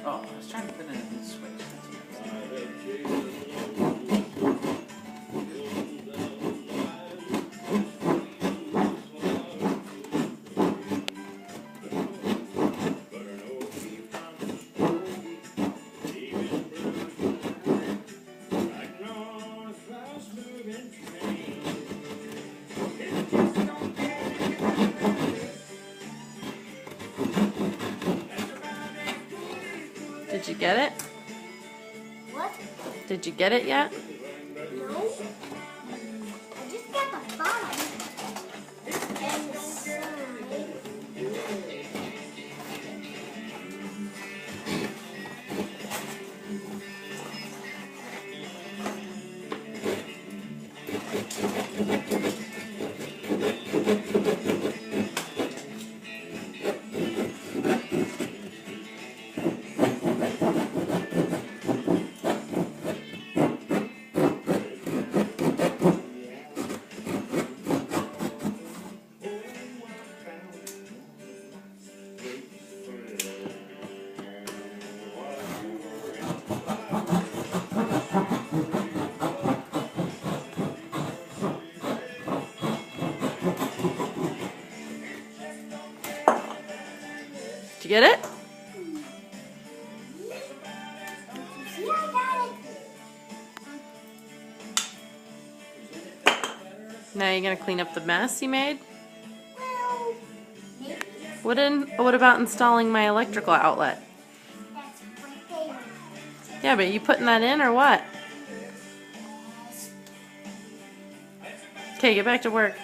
Oh, I was trying to put in a switch. Did you get it? What? Did you get it yet? No. I just got the bottom. And the side. Did you get it? See, I got it. Now you're gonna clean up the mess you made? Well, maybe What about installing my electrical outlet? that's right there. Yeah, but you putting that in or what? Okay, get back to work.